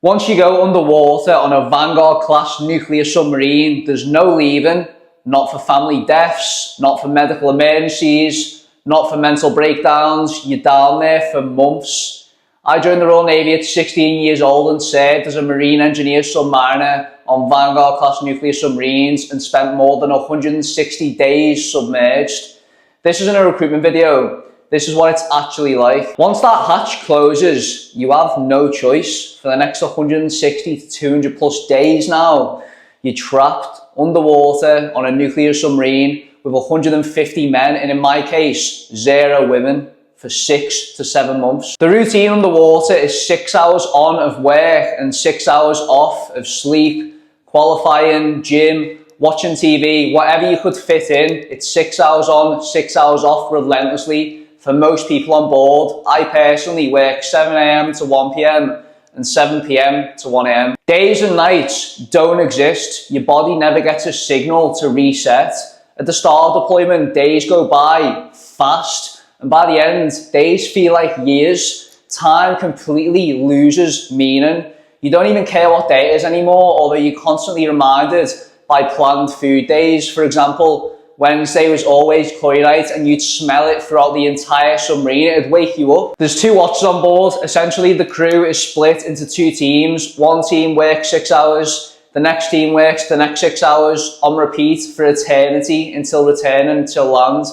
Once you go underwater on a Vanguard-class nuclear submarine, there's no leaving, not for family deaths, not for medical emergencies, not for mental breakdowns. You're down there for months. I joined the Royal Navy at 16 years old and served as a marine engineer submariner on Vanguard-class nuclear submarines and spent more than 160 days submerged. This isn't a recruitment video. This is what it's actually like. Once that hatch closes, you have no choice. For the next 160 to 200 plus days now, you're trapped underwater on a nuclear submarine with 150 men, and in my case, 0 women, for 6 to 7 months. The routine underwater is 6 hours on of work and 6 hours off of sleep, qualifying, gym, watching TV, whatever you could fit in. It's 6 hours on, 6 hours off relentlessly. For most people on board, I personally work 7 AM to 1 PM and 7 PM to 1 AM. Days and nights don't exist. Your body never gets a signal to reset. At the start of deployment, days go by fast, and by the end, days feel like years. Time completely loses meaning. You don't even care what day it is anymore, although you're constantly reminded by planned food days. For example, Wednesday was always curry night, and you'd smell it throughout the entire submarine. It'd wake you up. There's 2 watches on board. Essentially, the crew is split into 2 teams. One team works 6 hours. The next team works the next 6 hours on repeat for eternity until returning to land.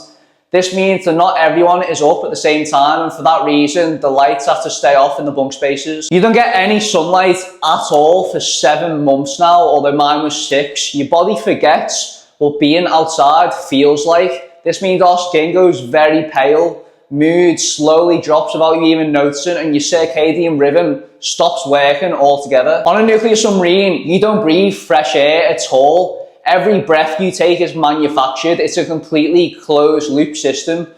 This means that not everyone is up at the same time, and for that reason, the lights have to stay off in the bunk spaces. You don't get any sunlight at all for 7 months now, although mine was 6. Your body forgets what being outside feels like. This means our skin goes very pale, mood slowly drops without you even noticing, and your circadian rhythm stops working altogether. On a nuclear submarine, you don't breathe fresh air at all. Every breath you take is manufactured. It's a completely closed loop system,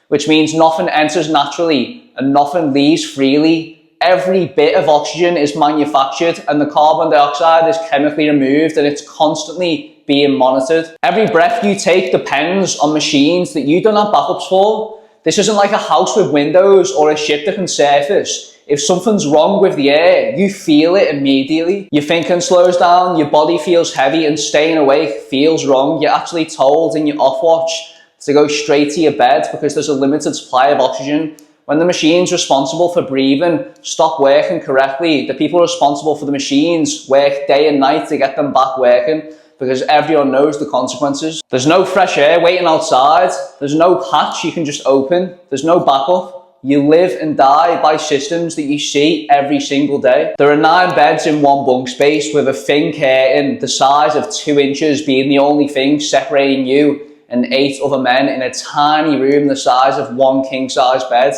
which means nothing enters naturally and nothing leaves freely. Every bit of oxygen is manufactured, and the carbon dioxide is chemically removed, and it's constantly being monitored. Every breath you take depends on machines that you don't have backups for. This isn't like a house with windows or a ship that can surface. If something's wrong with the air, you feel it immediately. Your thinking slows down, your body feels heavy, and staying awake feels wrong. You're actually told in your off watch to go straight to your bed because there's a limited supply of oxygen. When the machines responsible for breathing stop working correctly, the people responsible for the machines work day and night to get them back working, because everyone knows the consequences. There's no fresh air waiting outside. There's no hatch you can just open. There's no backup. You live and die by systems that you see every single day. There are 9 beds in one bunk space with a thin curtain the size of 2 inches being the only thing separating you and 8 other men in a tiny room the size of 1 king-size bed.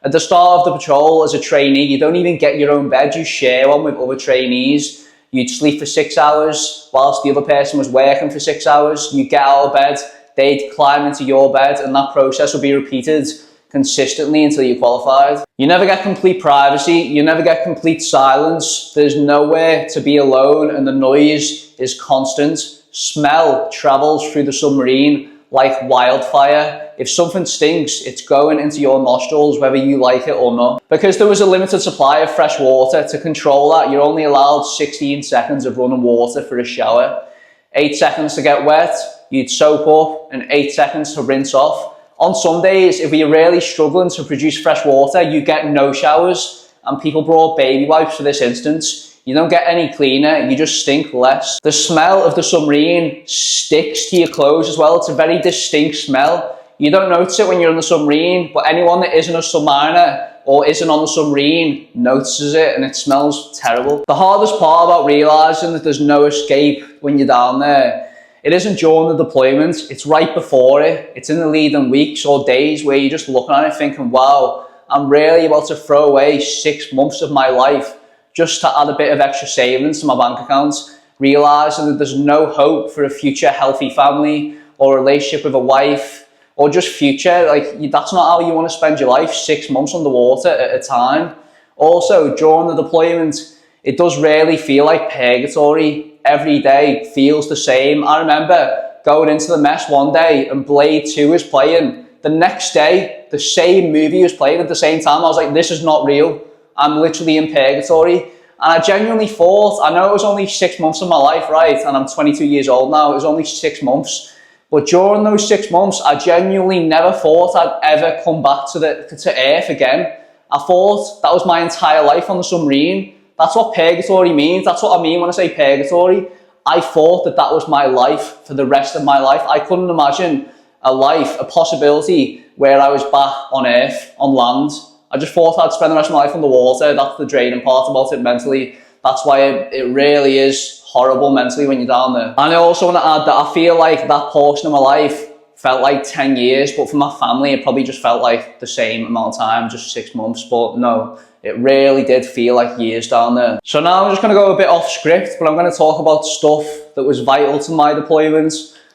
At the start of the patrol as a trainee, you don't even get your own bed. You share one with other trainees. You'd sleep for 6 hours whilst the other person was working for 6 hours. You get out of bed, they'd climb into your bed, and that process will be repeated consistently until you're qualified. You never get complete privacy. You never get complete silence. There's nowhere to be alone, and the noise is constant. Smell travels through the submarine like wildfire. If something stinks, it's going into your nostrils whether you like it or not. Because there was a limited supply of fresh water, to control that, you're only allowed 16 seconds of running water for a shower, 8 seconds to get wet, you'd soak up, and 8 seconds to rinse off. On some days, if you're really struggling to produce fresh water, you get no showers, and people brought baby wipes for this instance. You don't get any cleaner, you just stink less. The smell of the submarine sticks to your clothes as well. It's a very distinct smell. You don't notice it when you're on the submarine, but anyone that isn't a submariner or isn't on the submarine notices it, and it smells terrible. The hardest part about realising that there's no escape when you're down there, it isn't during the deployment, it's right before it. It's in the leading weeks or days where you're just looking at it thinking, wow, I'm really about to throw away 6 months of my life just to add a bit of extra savings to my bank account, realising that there's no hope for a future healthy family or a relationship with a wife, or just future. Like, that's not how you want to spend your life, 6 months underwater at a time. Also, during the deployment, it does really feel like purgatory. Every day feels the same. I remember going into the mess one day and Blade 2 was playing. The next day, the same movie was playing at the same time. I was like, this is not real. I'm literally in purgatory. And I genuinely thought, I know it was only 6 months of my life, right? And I'm 22 years old now, it was only 6 months. But during those 6 months, I genuinely never thought I'd ever come back to Earth again. I thought that was my entire life on the submarine. That's what purgatory means. That's what I mean when I say purgatory. I thought that was my life for the rest of my life. I couldn't imagine a life, a possibility where I was back on Earth, on land. I just thought I'd spend the rest of my life underwater. That's the draining part about it mentally. That's why it really is horrible mentally when you're down there. And I also want to add that I feel like that portion of my life felt like 10 years, but for my family, it probably just felt like the same amount of time, just 6 months. But no, it really did feel like years down there. So now I'm just going to go a bit off script, but I'm going to talk about stuff that was vital to my deployment.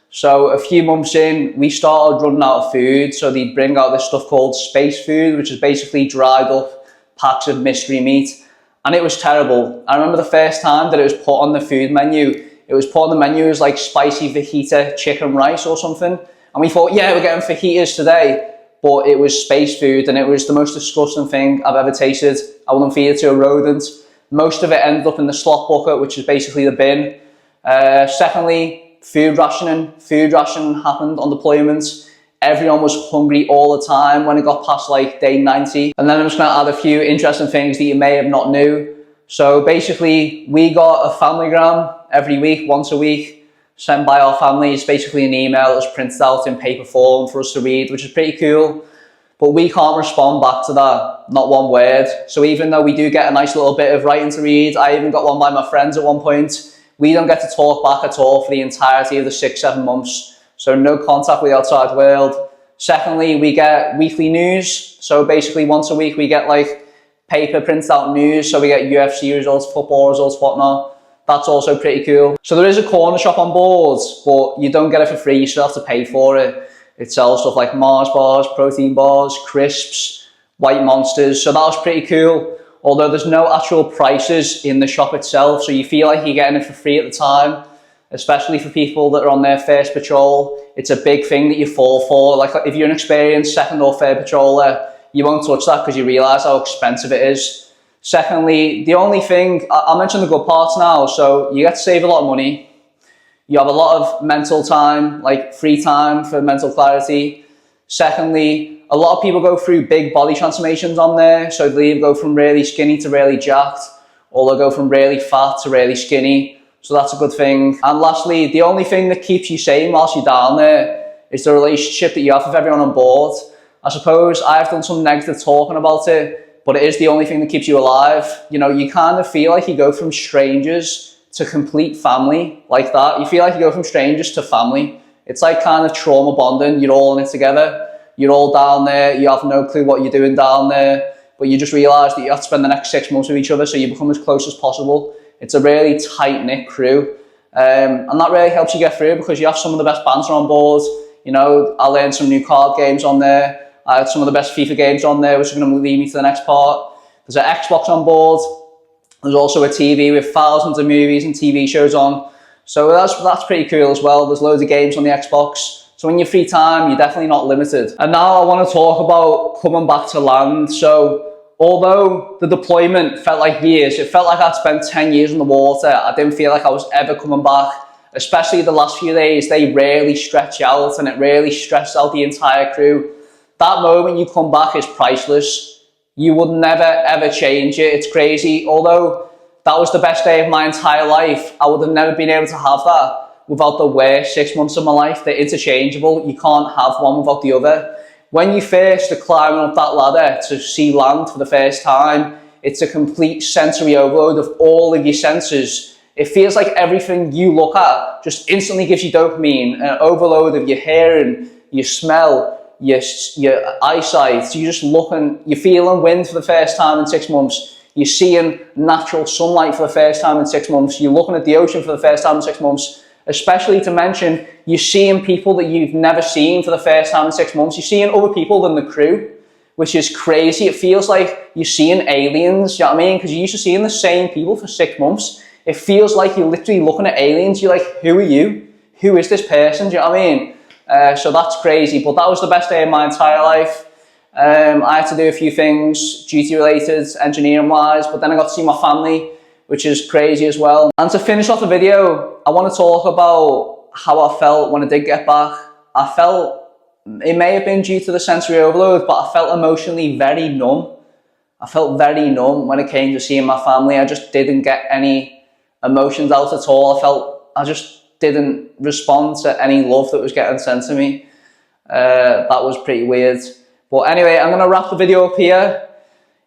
So a few months in, we started running out of food. So they'd bring out this stuff called space food, which is basically dried up packs of mystery meat. And it was terrible. I remember the first time that it was put on the food menu. It was put on the menu as like spicy fajita chicken rice or something. And we thought, yeah, we're getting fajitas today. But it was space food and it was the most disgusting thing I've ever tasted. I wouldn't feed it to a rodent. Most of it ended up in the slop bucket, which is basically the bin. Secondly, food rationing. Food rationing happened on deployments. Everyone was hungry all the time when it got past like day 90. And then I'm just going to add a few interesting things that you may have not knew. So basically, we got a familygram every week, once a week, sent by our families, basically an email that was printed out in paper form for us to read, which is pretty cool. But we can't respond back to that, not one word. So even though we do get a nice little bit of writing to read, I even got one by my friends at one point, we don't get to talk back at all for the entirety of the 6-7 months. So no contact with the outside world. Secondly, we get weekly news. So basically once a week we get like paper printed out news. So we get UFC results, football results, whatnot. That's also pretty cool. So there is a corner shop on board, but you don't get it for free. You still have to pay for it. It sells stuff like Mars bars, protein bars, crisps, white monsters. So that was pretty cool. Although there's no actual prices in the shop itself. So you feel like you're getting it for free at the time. Especially for people that are on their first patrol, it's a big thing that you fall for. Like if you're an experienced second or third patroller, you won't touch that because you realise how expensive it is. Secondly, the only thing, I'll mention the good parts now. So you get to save a lot of money. You have a lot of mental time, like free time for mental clarity. Secondly, a lot of people go through big body transformations on there. So they either go from really skinny to really jacked, or they'll go from really fat to really skinny. So that's a good thing. And lastly, the only thing that keeps you sane whilst you're down there is the relationship that you have with everyone on board. I suppose I've done some negative talking about it, but it is the only thing that keeps you alive. You know, you kind of feel like you go from strangers to complete family like that. You feel like you go from strangers to family. It's like kind of trauma bonding. You're all in it together. You're all down there. You have no clue what you're doing down there, but you just realise that you have to spend the next 6 months with each other, so you become as close as possible. It's a really tight-knit crew, and that really helps you get through because you have some of the best banter on board. You know, I learned some new card games on there. I had some of the best FIFA games on there, which is going to lead me to the next part. There's an Xbox on board. There's also a TV with thousands of movies and TV shows on. So that's pretty cool as well. There's loads of games on the Xbox. So in your free time, you're definitely not limited. And now I want to talk about coming back to land. So although the deployment felt like years, it felt like I'd spent 10 years in the water. I didn't feel like I was ever coming back. Especially the last few days, they really stretch out and it really stretched out the entire crew. That moment you come back is priceless. You would never ever change it. It's crazy. Although that was the best day of my entire life, I would have never been able to have that without the worst 6 months of my life. They're interchangeable. You can't have one without the other. When you first are climbing up that ladder to see land for the first time, it's a complete sensory overload of all of your senses. It feels like everything you look at just instantly gives you dopamine, an overload of your hearing, your smell, your eyesight. So you're just looking, you're feeling wind for the first time in 6 months. You're seeing natural sunlight for the first time in 6 months. You're looking at the ocean for the first time in 6 months. Especially to mention, you're seeing people that you've never seen for the first time in 6 months. You're seeing other people than the crew, which is crazy. It feels like you're seeing aliens, you know what I mean? Because you're used to seeing the same people for 6 months. It feels like you're literally looking at aliens. You're like, who are you? Who is this person? Do you know what I mean? So that's crazy. But that was the best day of my entire life. I had to do a few things, duty related, engineering wise, but then I got to see my family. which is crazy as well. And to finish off the video, I want to talk about how I felt when I did get back. I felt, it may have been due to the sensory overload, but I felt emotionally very numb. I felt very numb when it came to seeing my family. I just didn't get any emotions out at all. I just didn't respond to any love that was getting sent to me. That was pretty weird. But anyway, I'm going to wrap the video up here.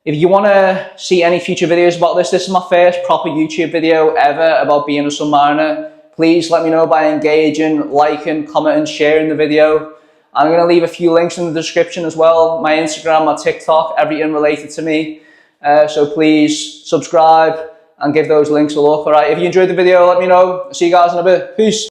If you want to see any future videos about this is my first proper YouTube video ever about being a submariner. Please let me know by engaging, liking, commenting, sharing the video. I'm going to leave a few links in the description as well. My Instagram, my TikTok, everything related to me. So please subscribe and give those links a look. Alright, if you enjoyed the video, let me know. See you guys in a bit. Peace.